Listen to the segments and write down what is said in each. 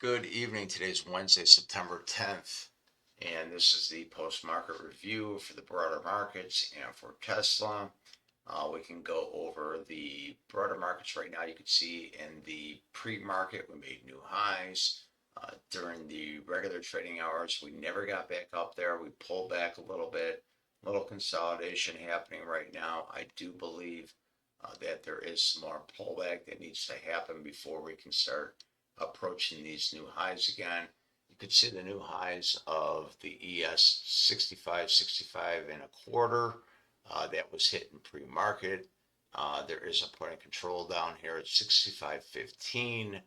Good evening. Today's Wednesday, September 10th, and this is the post-market review for the broader markets and for Tesla. We can go over the broader markets right now. You can see in the pre-market, we made new highs. During the regular trading hours, we never got back up there. We pulled back a little consolidation happening right now. I do believe that there is some more pullback that needs to happen before we can start approaching these new highs again. You could see the new highs of the ES 65 and a quarter. That was hit in pre-market. There is a point of control down here at 65.15.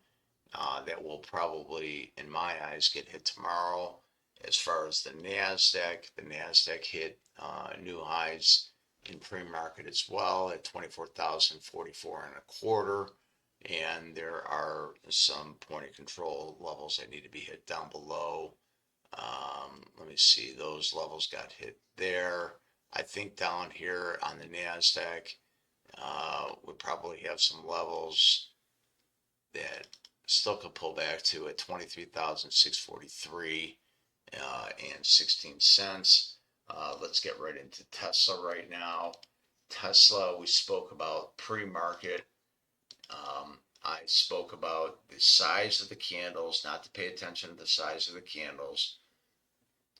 That will probably, in my eyes, get hit tomorrow. As far as the NASDAQ hit new highs in pre-market as well at 24,044 and a quarter. And there are some point of control levels that need to be hit down below. Let me see, those levels got hit there. I think down here on the NASDAQ, we probably have some levels that still could pull back to at 23,643 and 16 cents. Let's get right into Tesla right now. Tesla, we spoke about pre-market. I spoke about the size of the candles, not to pay attention to the size of the candles,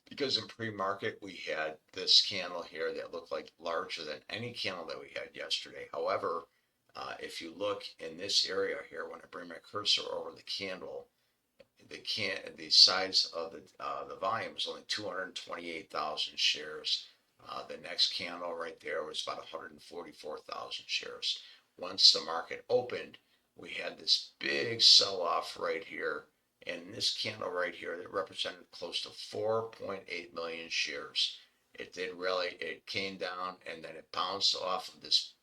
because in pre-market we had this candle here that looked like larger than any candle that we had yesterday. However, if you look in this area here, when I bring my cursor over the candle, the size of the volume is only 228,000 shares. The next candle right there was about 144,000 shares. Once the market opened, we had this big sell-off right here, and this candle right here that represented close to 4.8 million shares. It did rally, it came down, and then it bounced off of this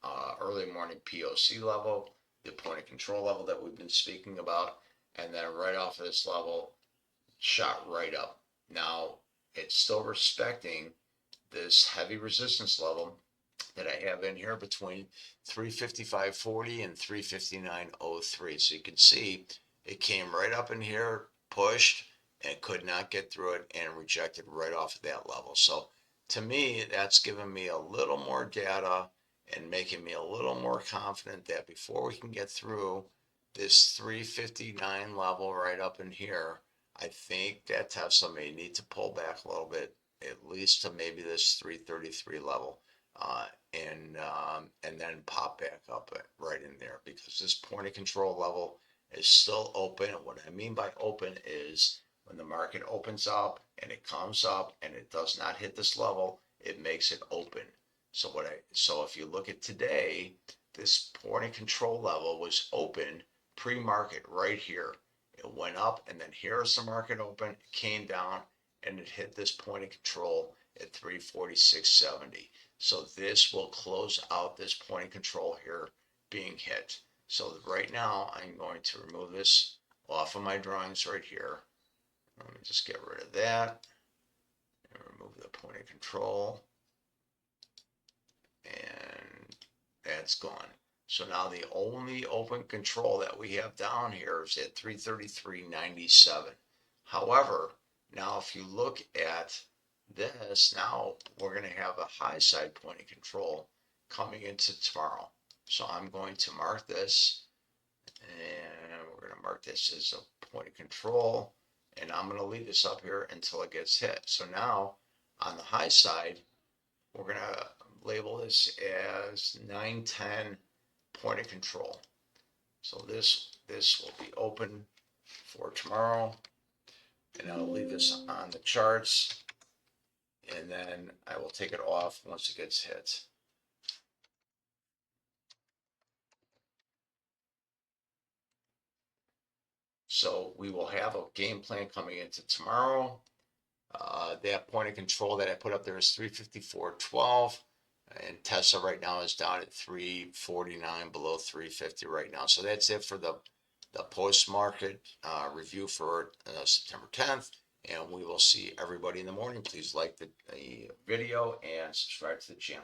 early morning POC level, the point of control level that we've been speaking about, and then right off of this level, shot right up. Now, it's still respecting this heavy resistance level that I have in here between 355.40 and 359.03. So you can see it came right up in here, pushed, and could not get through it and rejected right off of that level. So to me, that's given me a little more data and making me a little more confident that before we can get through this 359 level right up in here, I think that Tesla may need to pull back a little bit, at least to maybe this 333 level, and then pop back up right in there, because this point of control level is still open. What I mean by open is when the market opens up and it comes up and it does not hit this level, it makes it open. So if you look at today, this point of control level was open pre-market right here. It went up, and then here's the market open, it came down, and it hit this point of control at 346.70. So this will close out this point of control here being hit. So right now I'm going to remove this off of my drawings right here. Let me just get rid of that and remove the point of control, and that's gone. So now the only open control that we have down here is at 333.97. However, now if you look at this, now we're going to have a high side point of control coming into tomorrow. So I'm going to mark this, and we're going to mark this as a point of control, and I'm going to leave this up here until it gets hit. So now on the high side, we're going to label this as 910 point of control. So this will be open for tomorrow, and I'll leave this on the charts, and then I will take it off once it gets hit. So we will have a game plan coming into tomorrow. That point of control that I put up there is 354.12. And Tesla right now is down at 349, below 350 right now. So that's it for the post-market review for September 10th. And we will see everybody in the morning. Please like the video and subscribe to the channel.